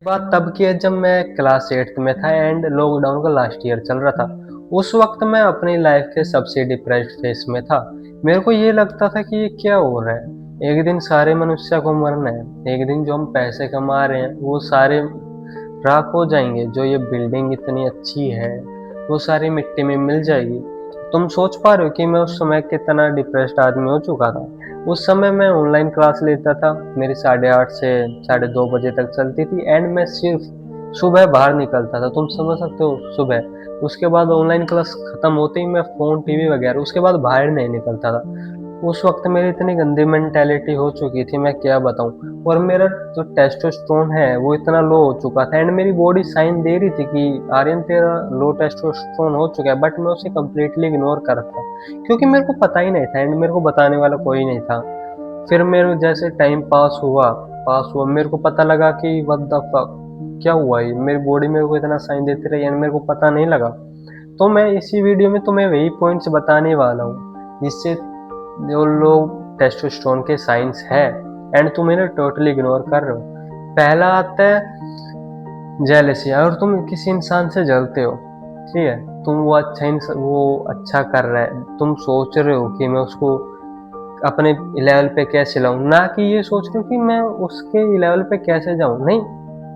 बात तब की है जब मैं क्लास 8th में था एंड लॉकडाउन का लास्ट ईयर चल रहा था। उस वक्त मैं अपनी लाइफ के सबसे डिप्रेस्ड फेस में था। मेरे को ये लगता था कि ये क्या हो रहा है। एक दिन सारे मनुष्य को मरना है, एक दिन जो हम पैसे कमा रहे हैं वो सारे राख हो जाएंगे। जो ये बिल्डिंग इतनी अच्छी है वो सारी मिट्टी में मिल जाएगी। तुम सोच पा रहे हो कि मैं उस समय कितना डिप्रेस्ड आदमी हो चुका था। उस समय मैं ऑनलाइन क्लास लेता था, मेरी 8:30 से 2:30 बजे तक चलती थी एंड मैं सिर्फ सुबह बाहर निकलता था। तुम समझ सकते हो, सुबह। उसके बाद ऑनलाइन क्लास खत्म होते ही मैं फोन टीवी वगैरह, उसके बाद बाहर नहीं निकलता था। उस वक्त मेरी इतनी गंदी मेंटेलिटी हो चुकी थी, मैं क्या बताऊं। और मेरा जो टेस्टोस्टेरोन है वो इतना लो हो चुका था एंड मेरी बॉडी साइन दे रही थी कि आर्यन तेरा लो टेस्टोस्टेरोन हो चुका है, बट मैं उसे कम्प्लीटली इग्नोर करता क्योंकि मेरे को पता ही नहीं था एंड मेरे को बताने वाला कोई नहीं था। फिर मेरे जैसे टाइम पास हुआ मेरे को पता लगा कि व्हाट द फक, क्या हुआ, ये मेरी बॉडी मेरे को इतना साइन देती रही एंड मेरे को पता नहीं लगा। तो मैं इसी वीडियो में तुम्हें वही पॉइंट्स बताने वाला हूँ जिससे जो लोग टेस्टोस्टेरोन के साइंस है एंड तुम इन्हें टोटली इग्नोर कर रहे हो। पहला आता है जेलसी। अगर तुम किसी इंसान से जलते हो, ठीक है, तुम वो अच्छा कर रहा है, तुम सोच रहे हो कि मैं उसको अपने लेवल पे कैसे लाऊं, ना कि ये सोच रहे हो कि मैं उसके लेवल पे कैसे जाऊं। नहीं,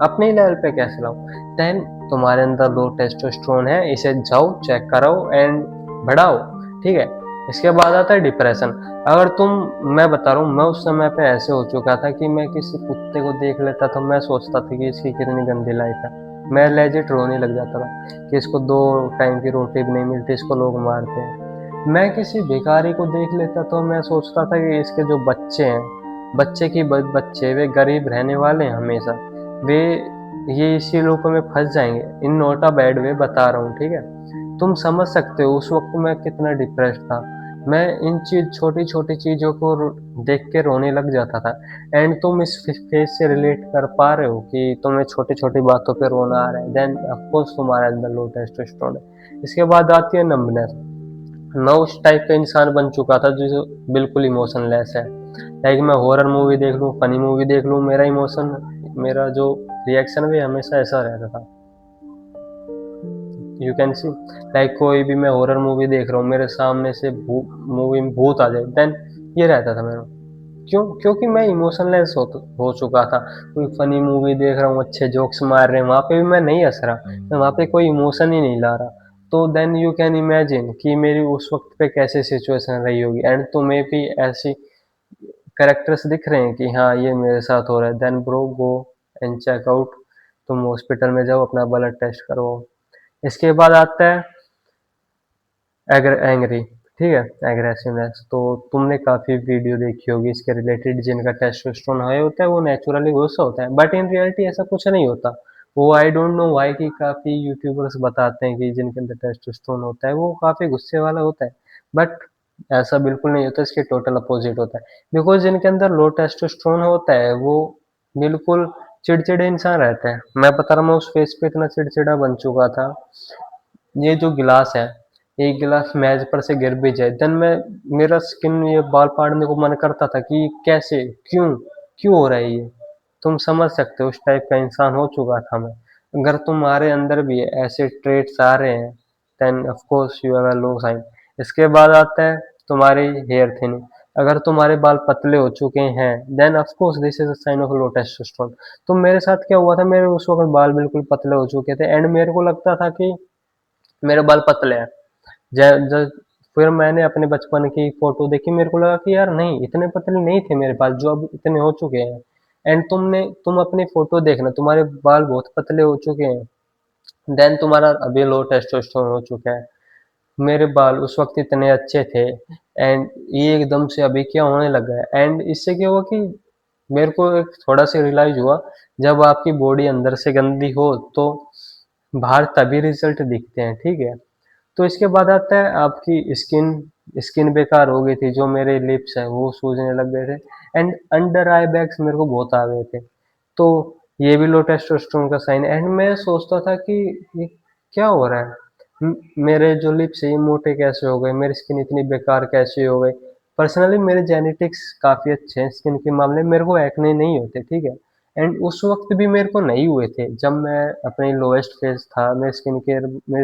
अपने लेवल पे कैसे लाऊं। देन तुम्हारे अंदर लो टेस्टोस्टेरोन है, इसे जाओ चेक कराओ एंड बढ़ाओ, ठीक है। इसके बाद आता है डिप्रेशन। अगर तुम मैं बता रहा हूँ, मैं उस समय पे ऐसे हो चुका था कि मैं किसी कुत्ते को देख लेता था, मैं सोचता था कि इसकी कितनी गंदी लाइफ है। मैं लेजिट रोने लग जाता था कि इसको 2 टाइम की रोटी भी नहीं मिलती, इसको लोग मारते हैं। मैं किसी भिखारी को देख लेता तो मैं सोचता था कि इसके जो बच्चे हैं, बच्चे वे गरीब रहने वाले हैं हमेशा, वे ये इसी लोगों में फंस जाएंगे। In note a bad way बता रहा हूँ, ठीक है। तुम समझ सकते हो उस वक्त मैं कितना डिप्रेस्ड था। मैं इन छोटी छोटी चीजों को देख के रोने लग जाता था एंड तुम इस फेस से रिलेट कर पा रहे हो कि तुम्हें छोटी छोटी बातों पे रोना आ रहा है। देन ऑफकोर्स तुम्हारे अंदर लो टेस्टोस्टेरोन है। इसके बाद आती है नंबनेस। मैं उस टाइप का इंसान बन चुका था जो बिल्कुल इमोशनलेस है। लाइक मैं हॉरर मूवी देख लूँ, फनी मूवी देख लूँ, मेरा जो रिएक्शन भी हमेशा ऐसा रहता था। यू कैन सी, लाइक कोई भी मैं हॉरर मूवी देख रहा हूँ, मेरे सामने से मूवी में भूत आ जाए, देन ये रहता था मेरा। क्यों? क्योंकि मैं इमोशनलेस हो चुका था। कोई फनी मूवी देख रहा हूँ, अच्छे जोक्स मार रहे हैं, वहाँ पे भी मैं नहीं हंस रहा, मैं वहाँ पे कोई इमोशन ही नहीं ला रहा। तो देन यू कैन इमेजिन कि मेरी उस वक्त पे कैसे सिचुएशन रही होगी एंड तुम्हें भी ऐसी कैरेक्टर्स दिख रहे हैं कि हाँ ये मेरे साथ हो रहा है। Then bro go and check out, तुम हॉस्पिटल में जाओ, अपना ब्लड टेस्ट करवाओ। इसके बाद आता है एंग्री, ठीक है, एग्रेसिवनेस। तो तुमने काफी वीडियो देखी होगी इसके रिलेटेड, जिनका टेस्टोस्टेरोन हाई होता है वो नेचुरली गुस्सा होता है, बट इन रियलिटी ऐसा कुछ नहीं होता। वो आई डोंट नो व्हाई कि काफी यूट्यूबर्स बताते हैं कि जिनके अंदर टेस्टोस्टेरोन होता है वो काफी गुस्से वाला होता है, बट ऐसा बिल्कुल नहीं होता, इसके टोटल अपोजिट होता है। बिकॉज जिनके अंदर लो टेस्टोस्टेरोन होता है वो बिल्कुल चिड़चिड़े इंसान रहते हैं। मैं बता रहा हूँ, मैं उस फेस पे इतना चिड़चिड़ा बन चुका था। ये जो गिलास है, एक गिलास मेज पर से गिर भी जाए, देन मैं मेरा स्किन, ये बाल फाड़ने को मन करता था कि कैसे, क्यों क्यों हो रहा है ये। तुम समझ सकते हो उस टाइप का इंसान हो चुका था मैं। अगर तुम्हारे अंदर भी ऐसे ट्रेट्स आ रहे हैं then of course you have a low sign. इसके बाद आता है तुम्हारी हेयर थिनिंग। अगर तुम्हारे बाल पतले हो चुके हैं then of course this is a sign of low testosterone. तो मेरे साथ क्या हुआ था, मेरे उस वक्त बाल बिल्कुल पतले हो चुके थे एंड मेरे को लगता था कि मेरे बाल पतले हैं। ज- ज- फिर मैंने अपने बचपन की फोटो देखी, मेरे को लगा कि यार नहीं, इतने पतले नहीं थे मेरे बाल जो अब इतने हो चुके हैं। एंड तुम अपनी फोटो देखना, तुम्हारे बाल बहुत पतले हो चुके हैं, देन तुम्हारा अभी लो टेस्टोस्टेरोन हो चुका है। मेरे बाल उस वक्त इतने अच्छे थे एंड ये एकदम से अभी क्या होने लगा है। एंड इससे क्या हुआ कि मेरे को एक थोड़ा सा रियलाइज हुआ, जब आपकी बॉडी अंदर से गंदी हो तो बाहर तभी रिजल्ट दिखते हैं, ठीक है। तो इसके बाद आता है आपकी स्किन। स्किन बेकार हो गई थी, जो मेरे लिप्स है वो सूजने लग गए थे एंड अंडर आई बैग्स मेरे को बहुत आ गए थे। तो ये भी लो टेस्टोस्टेरोन का साइन है एंड मैं सोचता था कि ये क्या हो रहा है। मेरे जो लिप्स है ये मोटे कैसे हो गए, मेरी स्किन इतनी बेकार कैसे हो गई। पर्सनली मेरे जेनेटिक्स काफ़ी अच्छे हैं स्किन के मामले में, मेरे को एक्ने नहीं होते, ठीक है। एंड उस वक्त भी मेरे को नहीं हुए थे जब मैं अपने लोएस्ट फेज था, मेरी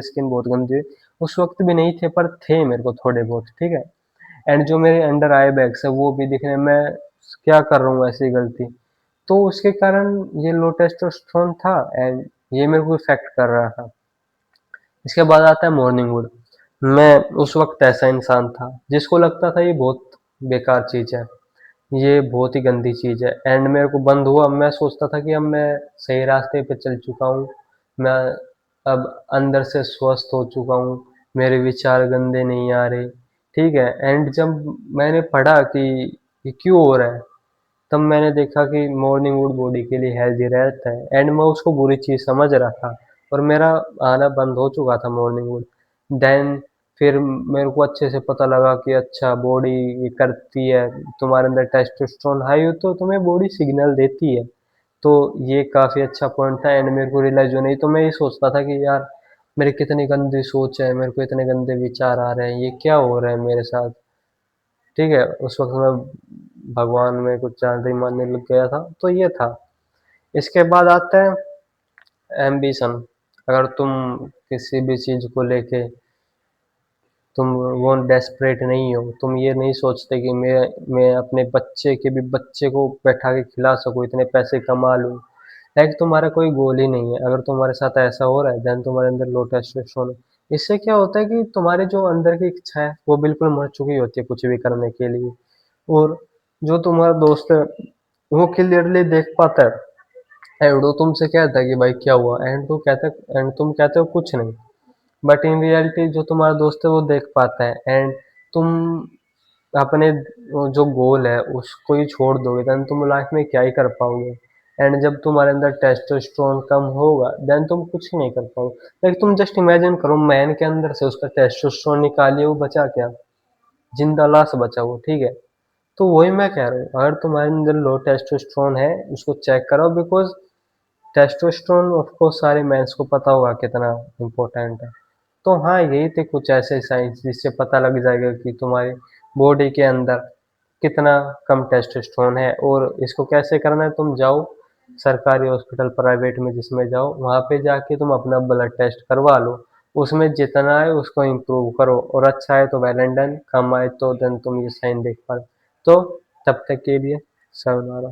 स्किन बहुत गंदी हुई, उस वक्त भी नहीं थे, पर थे मेरे को थोड़े बहुत, ठीक है। एंड जो मेरे अंडर आई बैग्स है वो भी दिखने, मैं क्या कर रहा हूँ ऐसी गलती, तो उसके कारण ये लो टेस्टोस्टेरोन था एंड ये मेरे को इफेक्ट कर रहा था। इसके बाद आता है मॉर्निंग वुड। मैं उस वक्त ऐसा इंसान था जिसको लगता था ये बहुत बेकार चीज है, ये बहुत ही गंदी चीज है, एंड मेरे को बंद हुआ, मैं सोचता था कि अब मैं सही रास्ते पे चल चुका हूँ, मैं अब अंदर से स्वस्थ हो चुका हूँ, मेरे विचार गंदे नहीं आ रहे, ठीक है। एंड जब मैंने पढ़ा कि ये क्यों हो रहा है, तब मैंने देखा कि मॉर्निंग वुड बॉडी के लिए हेल्दी रहता है, एंड मैं उसको बुरी चीज़ समझ रहा था और मेरा आना बंद हो चुका था मॉर्निंग वुड। देन फिर मेरे को अच्छे से पता लगा कि अच्छा बॉडी ये करती है, तुम्हारे अंदर टेस्टोस्टेरोन हाई हो तो तुम्हें बॉडी सिग्नल देती है। तो ये काफ़ी अच्छा पॉइंट था एंड मेरे को रियलाइज हो, नहीं तो मैं ये सोचता था कि यार मेरी कितनी गंदी सोच है, मेरे को इतने गंदे विचार आ रहे हैं, ये क्या हो रहा है मेरे साथ, ठीक है। उस वक्त मैं भगवान में कुछ ज़्यादा ही मानने लग गया था, तो ये था। इसके बाद आता है एम्बिशन। अगर तुम किसी भी चीज़ को लेके तुम वो डेस्परेट नहीं हो, तुम ये नहीं सोचते कि मैं अपने बच्चे के भी बच्चे को बैठा के खिला सकूँ, इतने पैसे कमा लूँ, लाइक तुम्हारा कोई गोल ही नहीं है, अगर तुम्हारे साथ ऐसा हो रहा है देन तुम्हारे अंदर लो टेस्टोस्टेरोन है। इससे क्या होता है कि तुम्हारे जो अंदर की इच्छा है वो बिल्कुल मर चुकी होती है कुछ भी करने के लिए, और जो तुम्हारा दोस्त है वो क्लियरली देख पाता है एंड वो तुमसे कहता है कि भाई क्या हुआ, एंड तुम कहते हो कुछ नहीं, बट इन रियलिटी जो तुम्हारा दोस्त है वो देख पाता है, एंड तुम अपने वो जो गोल है उसको ही छोड़ दोगे देन तुम लाइफ में क्या ही कर पाओगे। एंड जब तुम्हारे अंदर टेस्टोस्टेरोन कम होगा देन तुम कुछ नहीं कर पाओगे। लाइक तुम जस्ट इमेजिन करो, मैन के अंदर से उसका टेस्टोस्टेरोन निकालिए, वो बचा क्या, जिंदा लाश बचा वो, ठीक है। तो वही मैं कह रहा हूँ, अगर तुम्हारे अंदर लो टेस्टोस्टेरोन है उसको चेक करो, बिकॉज टेस्टोस्टेरोन ऑफ कोर्स सारे मेंस को पता होगा कितना इम्पोर्टेंट है। तो हाँ, यही थे कुछ ऐसे साइंस जिससे पता लग जाएगा कि तुम्हारी बॉडी के अंदर कितना कम टेस्टोस्टेरोन है, और इसको कैसे करना है, तुम जाओ सरकारी हॉस्पिटल प्राइवेट में जिसमें जाओ, वहाँ पे जाके तुम अपना ब्लड टेस्ट करवा लो, उसमें जितना है उसको इम्प्रूव करो, और अच्छा है तो वेल एंड डन, कम आए तो देन तुम ये साइन देख पाओ। तो तब तक के लिए सवनारा।